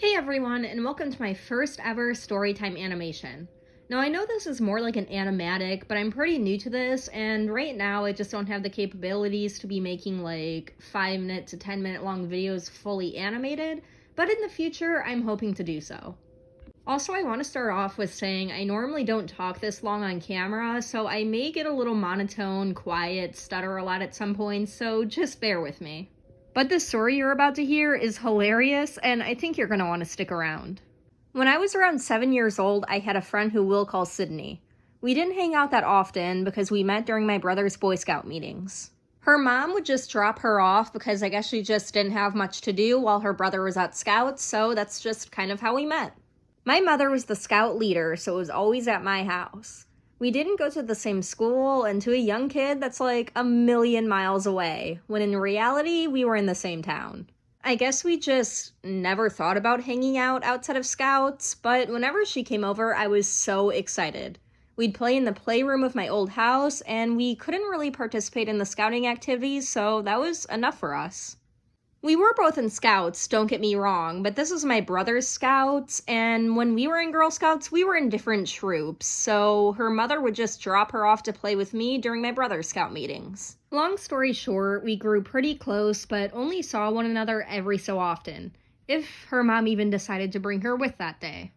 Hey everyone, and welcome to my first ever Storytime animation. Now I know this is more like an animatic, but I'm pretty new to this, and right now I just don't have the capabilities to be making like 5-minute to 10-minute long videos fully animated, but in the future I'm hoping to do so. Also, I want to start off with saying I normally don't talk this long on camera, so I may get a little monotone, quiet, stutter a lot at some points, so just bear with me. But the story you're about to hear is hilarious, and I think you're going to want to stick around. When I was around 7 years old, I had a friend who we'll call Sydney. We didn't hang out that often because we met during my brother's Boy Scout meetings. Her mom would just drop her off because I guess she just didn't have much to do while her brother was at Scouts, so that's just kind of how we met. My mother was the Scout leader, so it was always at my house. We didn't go to the same school, and to a young kid, that's like a million miles away, when in reality, we were in the same town. I guess we just never thought about hanging out outside of Scouts, but whenever she came over, I was so excited. We'd play in the playroom of my old house, and we couldn't really participate in the scouting activities, so that was enough for us. We were both in Scouts, don't get me wrong, but this was my brother's Scouts, and when we were in Girl Scouts, we were in different troops, so her mother would just drop her off to play with me during my brother's Scout meetings. Long story short, we grew pretty close, but only saw one another every so often, if her mom even decided to bring her with that day.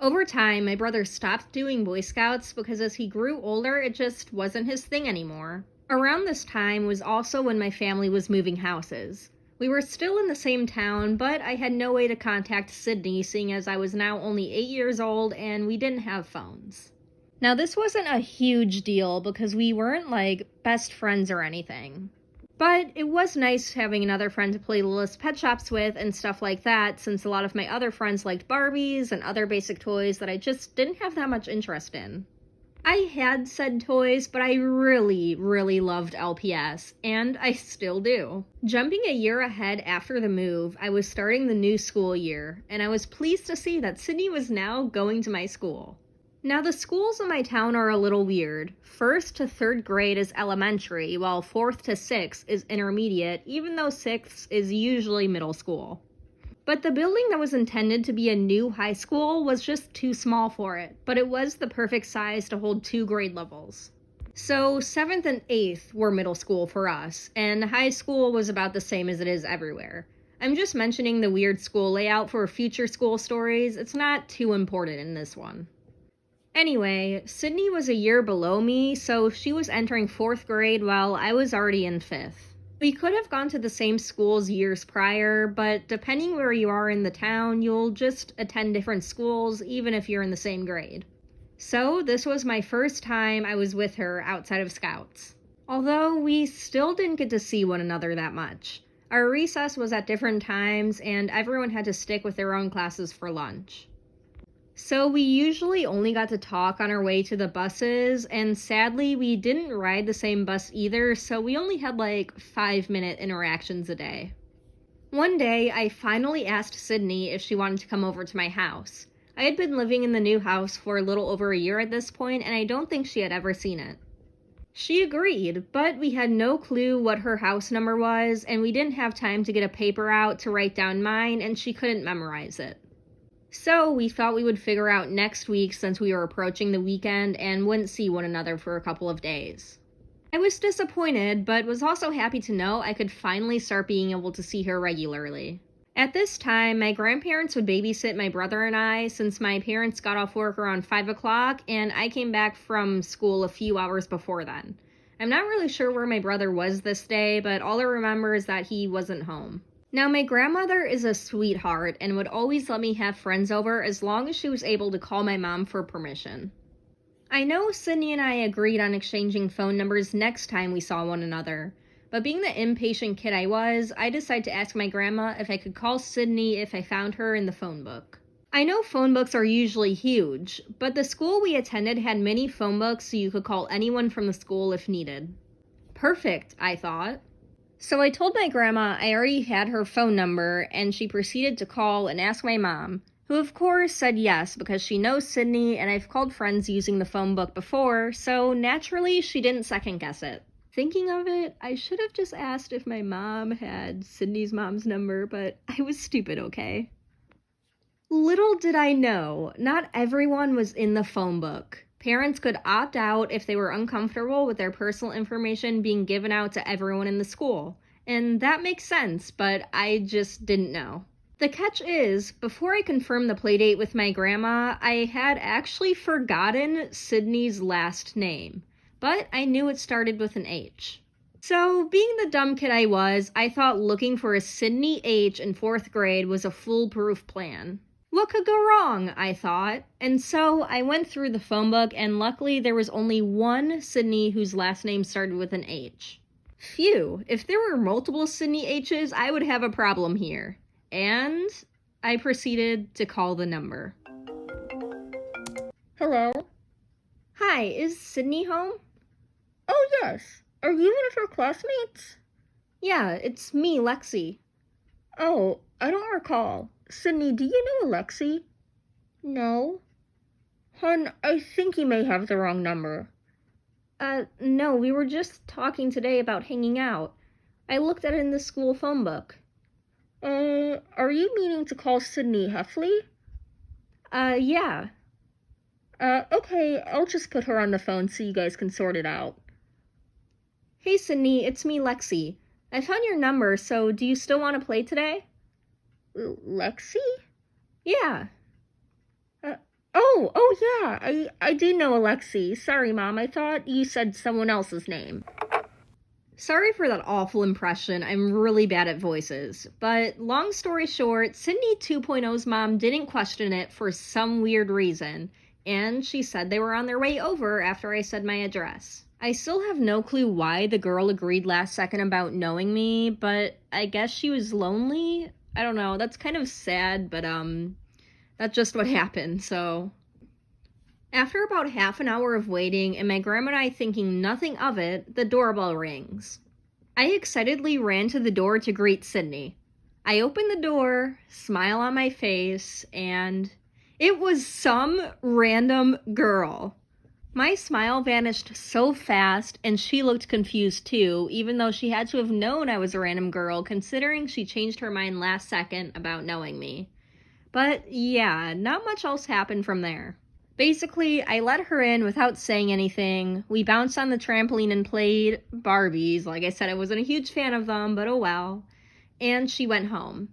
Over time, my brother stopped doing Boy Scouts because as he grew older, it just wasn't his thing anymore. Around this time was also when my family was moving houses. We were still in the same town, but I had no way to contact Sydney, seeing as I was now only 8 years old and we didn't have phones. Now, this wasn't a huge deal because we weren't like best friends or anything. But it was nice having another friend to play Lilith's Pet Shops with and stuff like that, since a lot of my other friends liked Barbies and other basic toys that I just didn't have that much interest in. I had said toys, but I really loved LPS, and I still do. Jumping a year ahead after the move, I was starting the new school year, and I was pleased to see that Sydney was now going to my school. Now, the schools in my town are a little weird. 1st to 3rd grade is elementary, while 4th to 6th is intermediate, even though 6th is usually middle school. But the building that was intended to be a new high school was just too small for it, but it was the perfect size to hold 2 grade levels. So 7th and 8th were middle school for us, and high school was about the same as it is everywhere. I'm just mentioning the weird school layout for future school stories. It's not too important in this one. Anyway, Sydney was a year below me, so she was entering 4th grade while I was already in 5th. We could have gone to the same schools years prior, but depending where you are in the town, you'll just attend different schools even if you're in the same grade. So this was my first time I was with her outside of Scouts. Although we still didn't get to see one another that much. Our recess was at different times and everyone had to stick with their own classes for lunch. So we usually only got to talk on our way to the buses, and sadly we didn't ride the same bus either, so we only had like 5-minute interactions a day. One day, I finally asked Sydney if she wanted to come over to my house. I had been living in the new house for a little over a year at this point, and I don't think she had ever seen it. She agreed, but we had no clue what her house number was, and we didn't have time to get a paper out to write down mine, and she couldn't memorize it. So we thought we would figure out next week since we were approaching the weekend and wouldn't see one another for a couple of days. I was disappointed, but was also happy to know I could finally start being able to see her regularly. At this time, my grandparents would babysit my brother and I since my parents got off work around 5 o'clock and I came back from school a few hours before then. I'm not really sure where my brother was this day, but all I remember is that he wasn't home. Now, my grandmother is a sweetheart and would always let me have friends over as long as she was able to call my mom for permission. I know Sydney and I agreed on exchanging phone numbers next time we saw one another, but being the impatient kid I was, I decided to ask my grandma if I could call Sydney if I found her in the phone book. I know phone books are usually huge, but the school we attended had many phone books so you could call anyone from the school if needed. Perfect, I thought. So I told my grandma I already had her phone number, and she proceeded to call and ask my mom, who of course said yes because she knows Sydney and I've called friends using the phone book before, so naturally she didn't second guess it. Thinking of it, I should have just asked if my mom had Sydney's mom's number, but I was stupid, okay? Little did I know, not everyone was in the phone book. Parents could opt out if they were uncomfortable with their personal information being given out to everyone in the school. And that makes sense, but I just didn't know. The catch is, before I confirmed the playdate with my grandma, I had actually forgotten Sydney's last name, but I knew it started with an H. So, being the dumb kid I was, I thought looking for a Sydney H in 4th grade was a foolproof plan. What could go wrong, I thought, and so I went through the phone book and luckily there was only one Sydney whose last name started with an H. Phew, if there were multiple Sydney H's, I would have a problem here. And I proceeded to call the number. Hello? Hi, is Sydney home? Oh, yes. Are you one of her classmates? Yeah, it's me, Lexi. Oh, I don't recall. Sydney, do you know Lexi? No. Hun, I think you may have the wrong number. No, we were just talking today about hanging out. I looked at it in the school phone book. Are you meaning to call Sydney Heffley? Yeah. Okay, I'll just put her on the phone so you guys can sort it out. Hey, Sydney, it's me, Lexi. I found your number, so do you still want to play today? Lexi? Yeah. Oh yeah, I do know Lexi. Sorry, Mom, I thought you said someone else's name. Sorry for that awful impression. I'm really bad at voices. But long story short, Sydney 2.0's mom didn't question it for some weird reason, and she said they were on their way over after I said my address. I still have no clue why the girl agreed last second about knowing me, but I guess she was lonely? I don't know, that's kind of sad, but that's just what happened, so. After about half an hour of waiting and my grandma and I thinking nothing of it, the doorbell rings. I excitedly ran to the door to greet Sydney. I opened the door, smile on my face, and it was some random girl. My smile vanished so fast, and she looked confused too, even though she had to have known I was a random girl, considering she changed her mind last second about knowing me. But yeah, not much else happened from there. Basically, I let her in without saying anything. We bounced on the trampoline and played Barbies. Like I said, I wasn't a huge fan of them, but oh well. And she went home.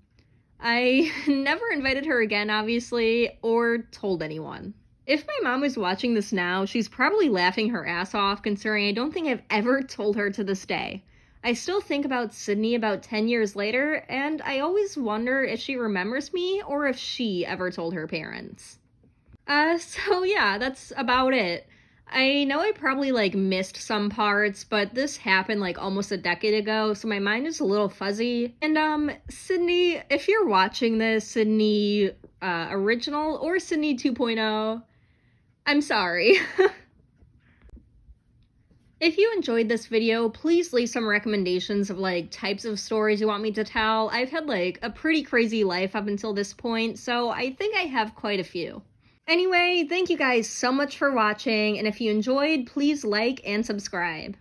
I never invited her again, obviously, or told anyone. If my mom is watching this now, she's probably laughing her ass off, considering I don't think I've ever told her to this day. I still think about Sydney about 10 years later, and I always wonder if she remembers me or if she ever told her parents. So yeah, that's about it. I know I probably missed some parts, but this happened almost a decade ago, so my mind is a little fuzzy. And Sydney, if you're watching this, Sydney original or Sydney 2.0, I'm sorry. If you enjoyed this video, please leave some recommendations of types of stories you want me to tell. I've had a pretty crazy life up until this point, so I think I have quite a few. Anyway, thank you guys so much for watching, and if you enjoyed, please like and subscribe.